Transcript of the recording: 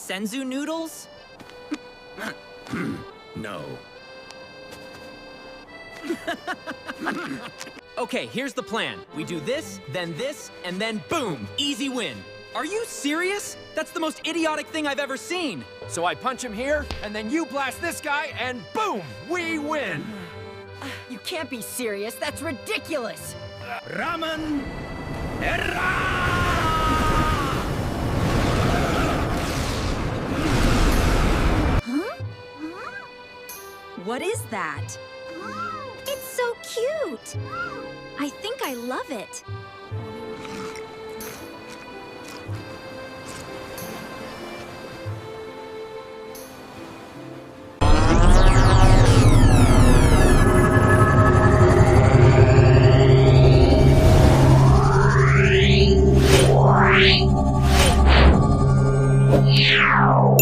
senzu noodles? No. Okay, here's the plan. We do this, and then boom! Easy win. Are you serious? That's the most idiotic thing I've ever seen. So I punch him here, and then you blast this guy, and boom! We win! You can't be serious. That's ridiculous. Ramen! Erra! What is that? It's so cute! I think I love it. Meow.